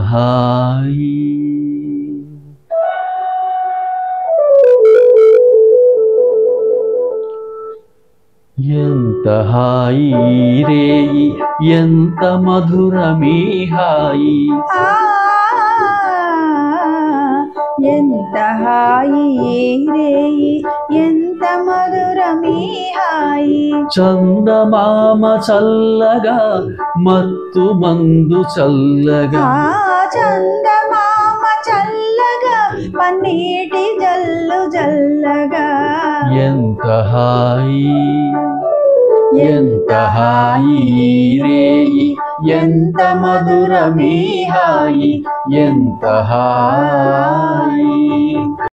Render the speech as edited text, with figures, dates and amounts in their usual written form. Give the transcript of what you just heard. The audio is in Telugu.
హాయి. ఎంత హాయి రేయి, ఎంత మధురమీ హాయి. ఎంత హాయి రేయి, ఎంత మధురమీ హాయి. చందమామ చల్లగా, మత్తు మందు చల్లగా. చందమామ చల్లగా, పన్నీటి జల్లు జల్లగా. ఎంత హాయి, ఎంత హాయి రేయి, ఎంత మధురమీ హాయి. ఎంత హాయి.